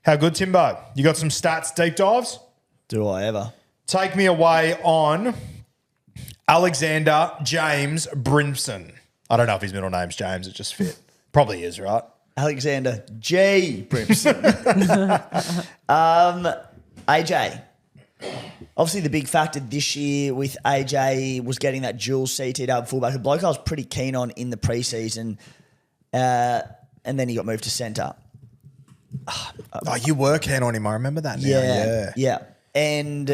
How good, Timbo? You got some stats deep dives? Do I ever? Take me away on Alexander James Brimson. I don't know if his middle name's James. It just fit. Probably is, right? Alexander J. Brimson. AJ. Obviously, the big factor this year with AJ was getting that dual CTW fullback. A bloke I was pretty keen on in the preseason, and then he got moved to centre. Oh, you were keen on him. I remember that now. Yeah. And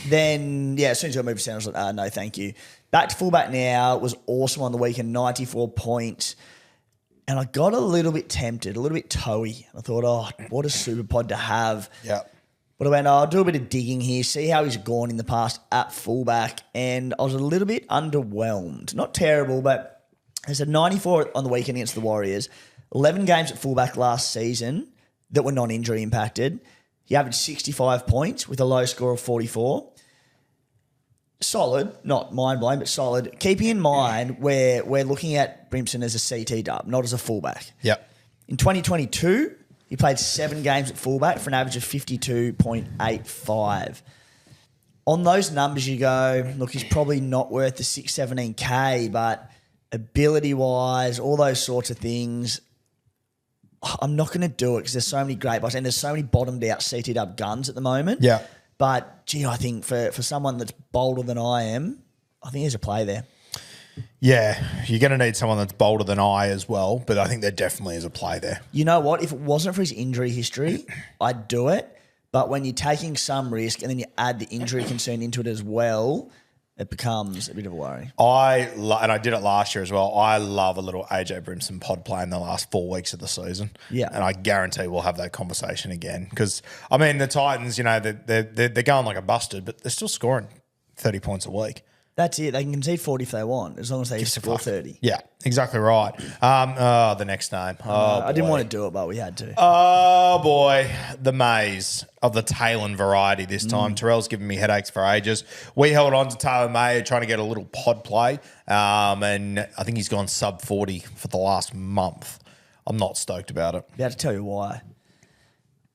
then, as soon as he got moved to centre, I was like, no, thank you. Back to fullback now. Was awesome on the weekend, 94 points. And I got a little bit tempted, a little bit toey. I thought, what a super pod to have. Yeah. But I went, I'll do a bit of digging here, see how he's gone in the past at fullback. And I was a little bit underwhelmed. Not terrible, but there's a 94 on the weekend against the Warriors. 11 games at fullback last season that were non-injury impacted. He averaged 65 points with a low score of 44. Solid, not mind-blowing, but solid. Keeping in mind we're looking at Brimson as a CT dub, not as a fullback. Yep. In 2022, he played 7 games at fullback for an average of 52.85. On those numbers, you go, look, he's probably not worth the 617K, but ability-wise, all those sorts of things, I'm not going to do it because there's so many great buys and there's so many bottomed-out CT dub guns at the moment. Yeah. But, gee, I think for someone that's bolder than I am, I think there's a play there. Yeah, you're going to need someone that's bolder than I as well, but I think there definitely is a play there. You know what? If it wasn't for his injury history, I'd do it. But when you're taking some risk and then you add the injury concern into it as well, it becomes a bit of a worry. And I did it last year as well. I love a little AJ Brimson pod play in the last 4 weeks of the season. Yeah. And I guarantee we'll have that conversation again. Because, I mean, the Titans, you know, they're going like a busted, but they're still scoring 30 points a week. That's it. They can concede 40 if they want, as long as they score 30. Yeah, exactly right. The next name. I didn't want to do it, but we had to. Oh, boy. The Mays of the Taylan variety this time. Terrell's given me headaches for ages. We held on to Taylan May trying to get a little pod play, and I think he's gone sub 40 for the last month. I'm not stoked about it. I have to tell you why.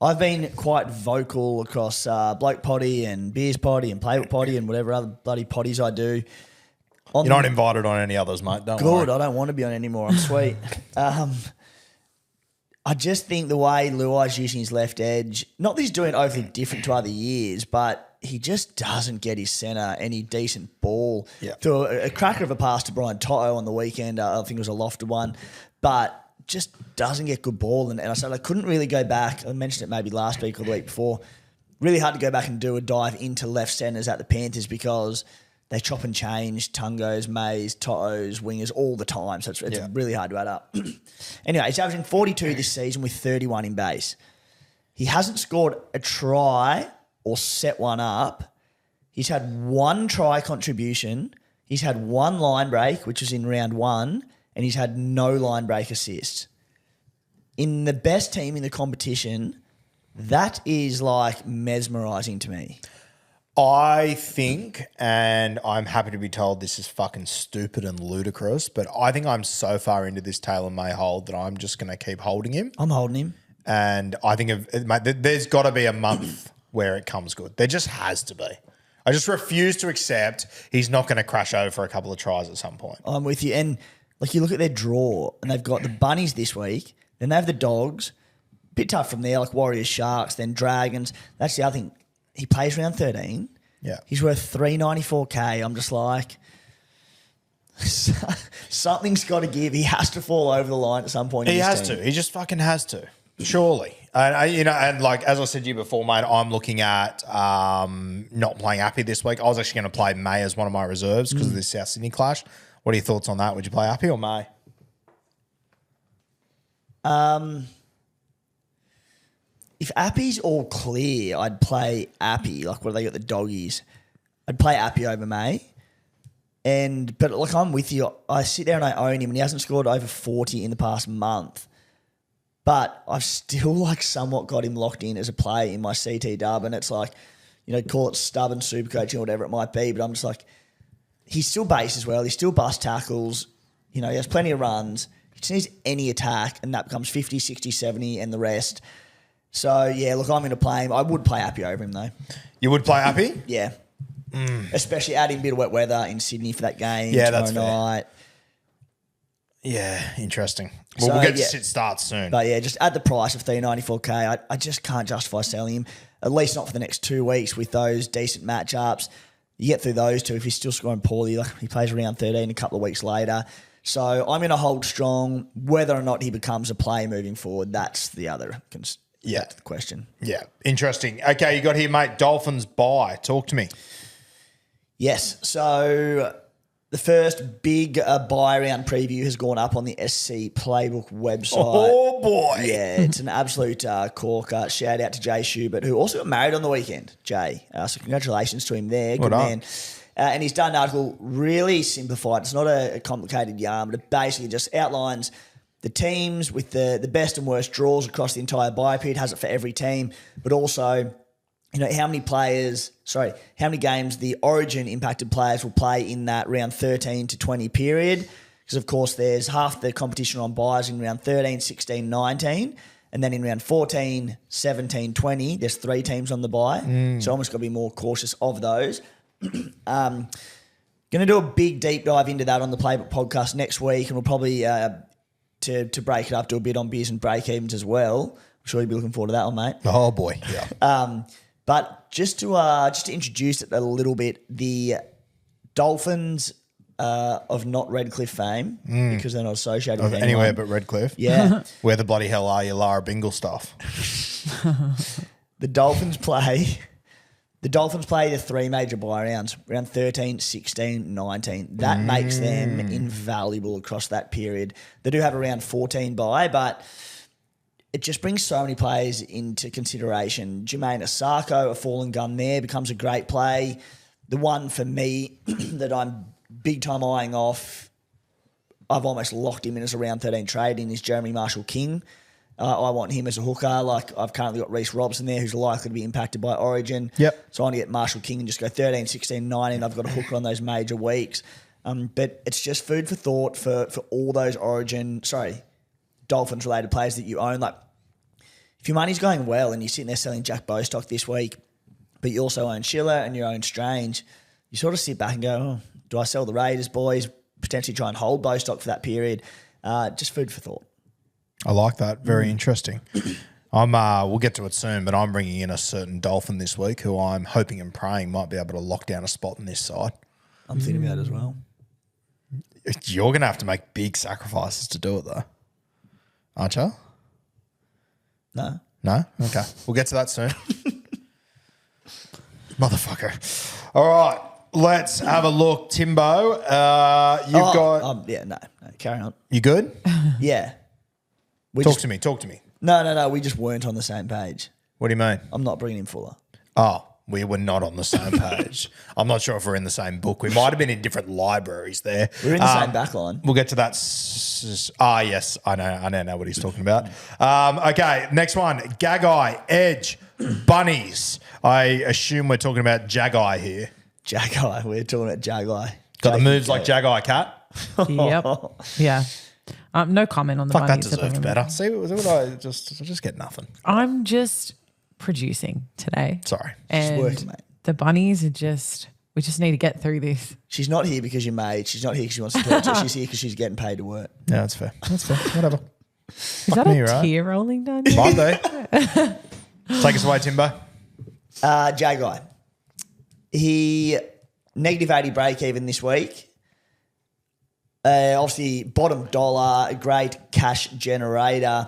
I've been quite vocal across Bloke Potty and Beers Potty and Playbook Potty and whatever other bloody potties I do. You're not invited on any others, mate. Don't worry. Good. I don't want to be on anymore. I'm sweet. I just think the way Luai's using his left edge, not that he's doing overly different to other years, but he just doesn't get his centre any decent ball. Yeah. To a cracker of a pass to Brian Toto on the weekend, I think it was a lofted one, but just doesn't get good ball. And I said I couldn't really go back. I mentioned it maybe last week or the week before. Really hard to go back and do a dive into left centres at the Panthers because they chop and change Tungos, Mays, Totos, wingers all the time. So it's really hard to add up. Anyway, he's averaging 42 this season with 31 in base. He hasn't scored a try or set one up. He's had 1 try contribution. He's had 1 line break, which was in round 1. And he's had no line break assists. In the best team in the competition, that is like mesmerising to me. I think, and I'm happy to be told this is fucking stupid and ludicrous, but I think I'm so far into this Taylan May hold that I'm just going to keep holding him. I'm holding him. And I think there's got to be a month where it comes good. There just has to be. I just refuse to accept he's not going to crash over for a couple of tries at some point. I'm with you. And like you look at their draw and they've got the Bunnies this week, then they have the Dogs. Bit tough from there, like Warriors, Sharks, then Dragons. That's the other thing. He plays round 13. Yeah. He's worth $394K. I'm just like, something's got to give. He has to fall over the line at some point. He has to. He just fucking has to. Surely. And like as I said to you before, mate, I'm looking at not playing Appy this week. I was actually going to play May as one of my reserves because of this South Sydney clash. What are your thoughts on that? Would you play Appy or May? If Appy's all clear, I'd play Appy. Like what do they got the doggies? I'd play Appy over May. But like I'm with you. I sit there and I own him and he hasn't scored over 40 in the past month. But I've still like somewhat got him locked in as a play in my CT dub, and it's like, you know, call it stubborn Supercoach or whatever it might be, but I'm just like, he's still base as well. He still bust tackles. You know, he has plenty of runs. He just needs any attack, and that becomes 50, 60, 70, and the rest. So, yeah, look, I'm going to play him. I would play Appy over him, though. You would play Appy? Yeah. Especially adding a bit of wet weather in Sydney for that game tomorrow night. Yeah, interesting. Well, we'll get to sit starts soon. But, yeah, just at the price of $394K, I just can't justify selling him, at least not for the next 2 weeks with those decent matchups. You get through those two. If he's still scoring poorly, he plays around 13 a couple of weeks later. So I'm going to hold strong. Whether or not he becomes a play moving forward, that's the other question. Yeah, interesting. Okay, you got here, mate, Dolphins bye. Talk to me. Yes, so the first big bye round preview has gone up on the SC Playbook website. Oh, boy. Yeah, it's an absolute corker. Shout out to Jay Schubert, who also got married on the weekend, Jay. So congratulations to him there. Good man. And he's done an article really simplified. It's not a complicated yarn, but it basically just outlines the teams with the best and worst draws across the entire bye period, has it for every team, but also, how many games the origin impacted players will play in that round 13 to 20 period. Because, of course, there's half the competition on byes in round 13, 16, 19. And then in round 14, 17, 20, there's 3 teams on the bye. So almost got to be more cautious of those. Going to do a big deep dive into that on the Playbook podcast next week, and we'll probably, to break it up, do a bit on Beers and Breakevens as well. I'm sure you'll be looking forward to that one, mate. Oh, boy, yeah. But just to introduce it a little bit, the Dolphins of not Redcliffe fame, because they're not associated with anyone. Anywhere but Redcliffe. Yeah. Where the bloody hell are you, Lara Bingle stuff? The Dolphins play the 3 major bye rounds, round 13, 16, 19. That makes them invaluable across that period. They do have a round 14 bye, but it just brings so many players into consideration. Jermaine Asako, a fallen gun there, becomes a great play. The one for me that I'm big time eyeing off, I've almost locked him in as a round 13 trade in, is Jeremy Marshall-King. I want him as a hooker. Like, I've currently got Reece Robson there, who's likely to be impacted by Origin. Yep. So I want to get Marshall-King and just go 13, 16, 19. I've got a hooker on those major weeks. But it's just food for thought for all those Dolphins-related players that you own. Like, if your money's going well and you're sitting there selling Jack Bostock this week, but you also own Schiller and you own Strange, you sort of sit back and go, oh, do I sell the Raiders, boys? Potentially try and hold Bostock for that period. Just food for thought. I like that. Very interesting. We'll get to it soon, but I'm bringing in a certain Dolphin this week who I'm hoping and praying might be able to lock down a spot on this side. I'm thinking about it as well. You're going to have to make big sacrifices to do it, though. Aren't you? No. No? Okay. We'll get to that soon. Motherfucker. All right. Let's have a look. Timbo, no. Carry on. You good? Yeah. Talk to me. No. We just weren't on the same page. What do you mean? I'm not bringing him Fuller. Oh, we were not on the same page. I'm not sure if we're in the same book. We might have been in different libraries there. We're in the same backline. We'll get to that. Yes, I know what he's talking about. Okay, next one. Gagai, Edge, Bunnies. I assume we're talking about Jagai here. Jagai. We're talking about Jagai. Got the moves like Jagai Cat? Yep. Yeah. No comment on the Fuck, that Bunnies. deserved better. See, I just get nothing. I'm just producing today. Sorry. And working, mate. the Bunnies are we just need to get through this. She's not here because you're made. She's not here because she wants to talk to you. She's here because she's getting paid to work. Yeah, that's fair. Whatever. Is that a tear rolling down your Might be. Take us away, Timbo. Jagai. He negative 80 break even this week. Obviously, bottom dollar, a great cash generator.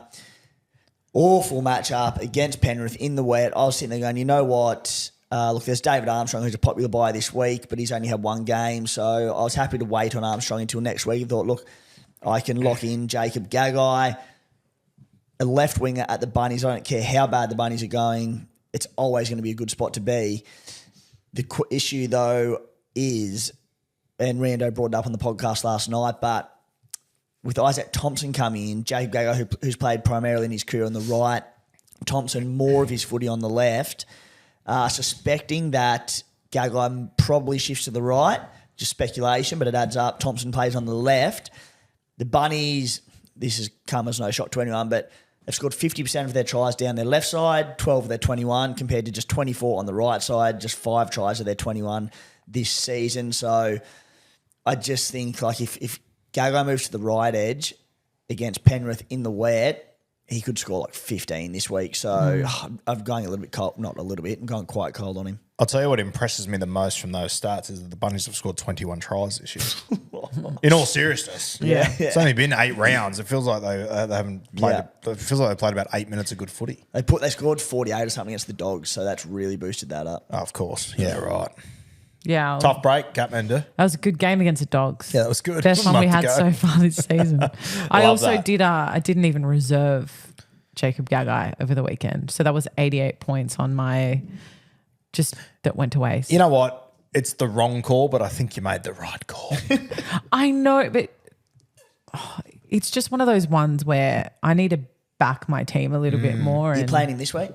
Awful matchup against Penrith in the wet. I was sitting there going, you know what? Look, there's David Armstrong, who's a popular buy this week, but he's only had one game. So I was happy to wait on Armstrong until next week. I thought, look, I can lock in Jacob Gagai, a left winger at the Bunnies. I don't care how bad the Bunnies are going. It's always going to be a good spot to be. The issue, though, is, and Rando brought it up on the podcast last night, but with Isaac Thompson coming in, Jacob Gagai, who's played primarily in his career on the right, Thompson more of his footy on the left, suspecting that Gagai probably shifts to the right, just speculation, but it adds up. Thompson plays on the left. The Bunnies, this has come as no shock to anyone, but They've scored 50% of their tries down their left side, 12 of their 21, compared to just 24 on the right side, just 5 tries of their 21 this season. So I just think like if Gagai moves to the right edge against Penrith in the wet, he could score like 15 this week. So I'm going a little bit cold. Not a little bit. I'm going quite cold on him. I'll tell you what impresses me the most from those stats is that the Bunnies have scored 21 tries this year. In all seriousness. Yeah. It's only been 8 rounds. It feels like they haven't played. It feels like they played about 8 minutes of good footy. They scored 48 or something against the Dogs, so that's really boosted that up. Oh, of course. Yeah, right. Yeah. Tough break, Gutmender. That was a good game against the Dogs. Yeah, that was good. Best one we had so far this season. I also that. I didn't even reserve Jacob Gagai over the weekend. So that was 88 points on my, that went to waste. You know what? It's the wrong call, but I think you made the right call. I know, but it's just one of those ones where I need to back my team a little bit more. You're playing him this week?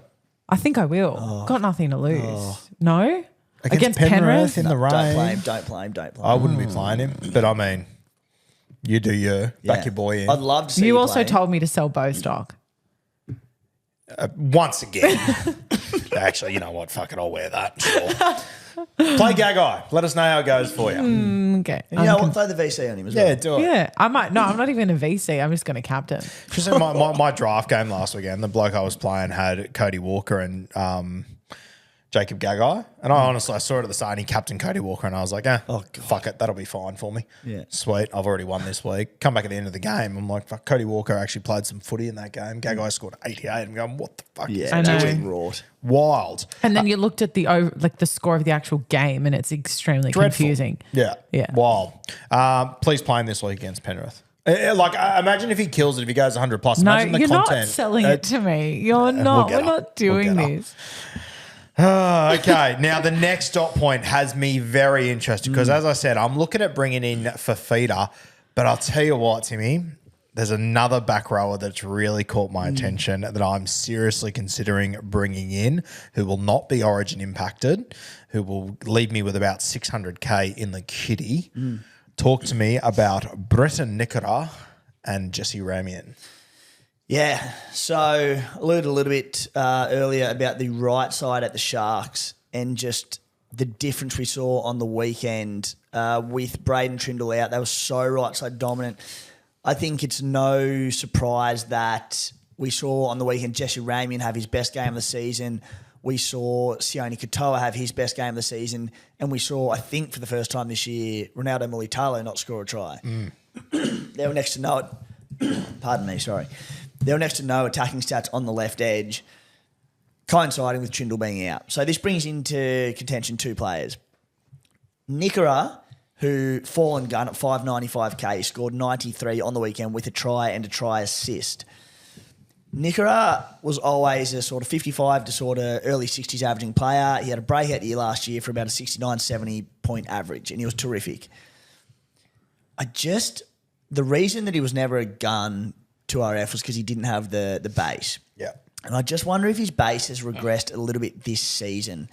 I think I will. Got nothing to lose. No? Against Penrith in the rain. Don't play him. I wouldn't be playing him, but I mean, you do you. Back your boy in. I'd love to see You also told me to sell Bostock. Once again. Actually, you know what? Fuck it, I'll wear that. Sure. Play Gagai. Let us know how it goes for you. Okay. And you know what? Throw the VC on him as well. Yeah, do it. Yeah, I might. No, I'm not even a VC. I'm just going to captain. Because my draft game last weekend, the bloke I was playing had Cody Walker and Jacob Gagai. And I saw it at the start and he captained Cody Walker and I was like, fuck it, that'll be fine for me. Yeah. Sweet, I've already won this week. Come back at the end of the game, I'm like, fuck, Cody Walker actually played some footy in that game. Gagai scored 88. I'm going, what the fuck is I that know. doing? Wrought. Wild. And then you looked at the score of the actual game and it's extremely Dreadful. confusing. Yeah. Wild. Please play him this week against Penrith. Imagine if he kills it, if he goes 100 plus. No, Imagine the you're content. not selling it to me. You're not. get We're up. not doing We'll get up. this. Okay, now the next dot point has me very interested because, as I said, I'm looking at bringing in Fafita, but I'll tell you what, Timmy, there's another back rower that's really caught my attention that I'm seriously considering bringing in, who will not be Origin impacted, who will leave me with about 600K in the kitty. Talk to me about Briton Nikora and Jesse Ramien. Yeah, so I alluded a little bit earlier about the right side at the Sharks and just the difference we saw on the weekend with Braden Trindle out. They were so right side dominant. I think it's no surprise that we saw on the weekend Jesse Ramien have his best game of the season. We saw Sione Katoa have his best game of the season. And we saw, I think for the first time this year, Ronaldo Mulitalo not score a try. They were next to no... Pardon me, sorry. They were next to no attacking stats on the left edge, coinciding with Trindle being out. So this brings into contention 2 players. Nikora, who fallen gun at 595k, scored 93 on the weekend with a try and a try assist. Nikora was always a sort of 55 to sort of early 60s averaging player. He had a breakout year last year for about a 69, 70 point average, and he was terrific. The reason that he was never a gun to RF was because he didn't have the base. Yeah. And I just wonder if his base has regressed a little bit this season.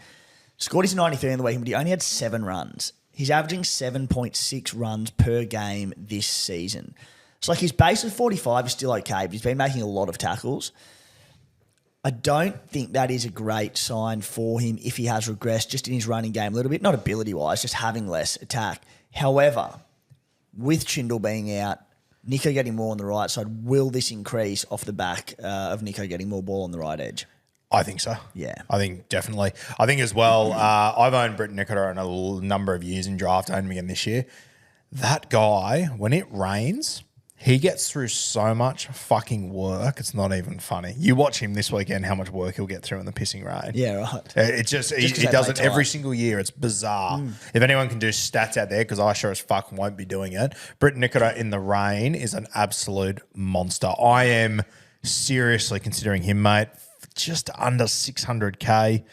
Scored his 93 in the weekend, but he only had 7 runs. He's averaging 7.6 runs per game this season. So like his base of 45 is still okay, but he's been making a lot of tackles. I don't think that is a great sign for him if he has regressed just in his running game a little bit, not ability-wise, just having less attack. However, with Trindle being out, Nicho getting more on the right side, will this increase off the back of Nicho getting more ball on the right edge? I think so. Yeah. I think definitely. I think as well, I've owned Briton Nikora in a number of years in draft, owned him again this year. That guy, when it rains, he gets through so much fucking work. It's not even funny. You watch him this weekend, how much work he'll get through in the pissing rain. Yeah, right. It's just he does it every single year. It's bizarre. If anyone can do stats out there, because I sure as fuck won't be doing it, Briton Nikora in the rain is an absolute monster. I am seriously considering him, mate. Just under 600K.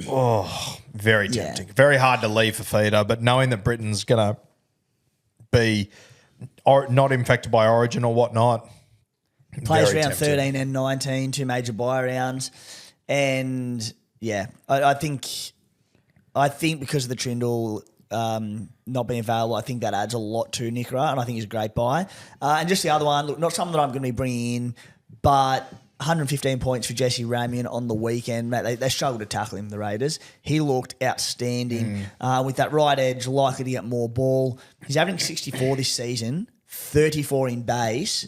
Oh, very tempting. Very hard to leave for feeder, but knowing that Briton's going to be not infected by Origin or whatnot. Plays round 13 and 19, 2 major buy rounds. And, yeah, I think because of the Trindle not being available, I think that adds a lot to Nikora, and I think he's a great buy. And just the other one, look, not something that I'm going to be bringing in, But 115 points for Jesse Ramien on the weekend. Mate, they struggled to tackle him, the Raiders. He looked outstanding with that right edge, likely to get more ball. He's averaging 64 this season, 34 in base.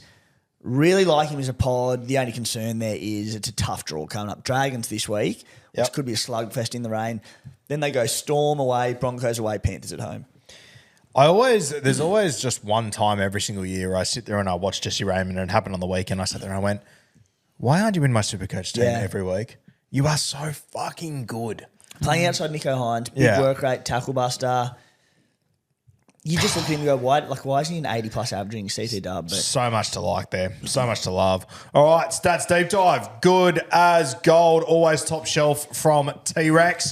Really like him as a pod. The only concern there is it's a tough draw coming up. Dragons this week, which could be a slugfest in the rain. Then they go Storm away, Broncos away, Panthers at home. There's always just one time every single year I sit there and I watch Jesse Raymond, and it happened on the weekend. I sat there and I went, why aren't you in my Supercoach team every week? You are so fucking good. Playing outside Nicho Hynes, big work rate, tackle buster. You just look at him and go, why isn't he an 80-plus averaging CT dub? But so much to like there. So much to love. All right, Stats Deep Dive. Good as gold. Always top shelf from T-Rex.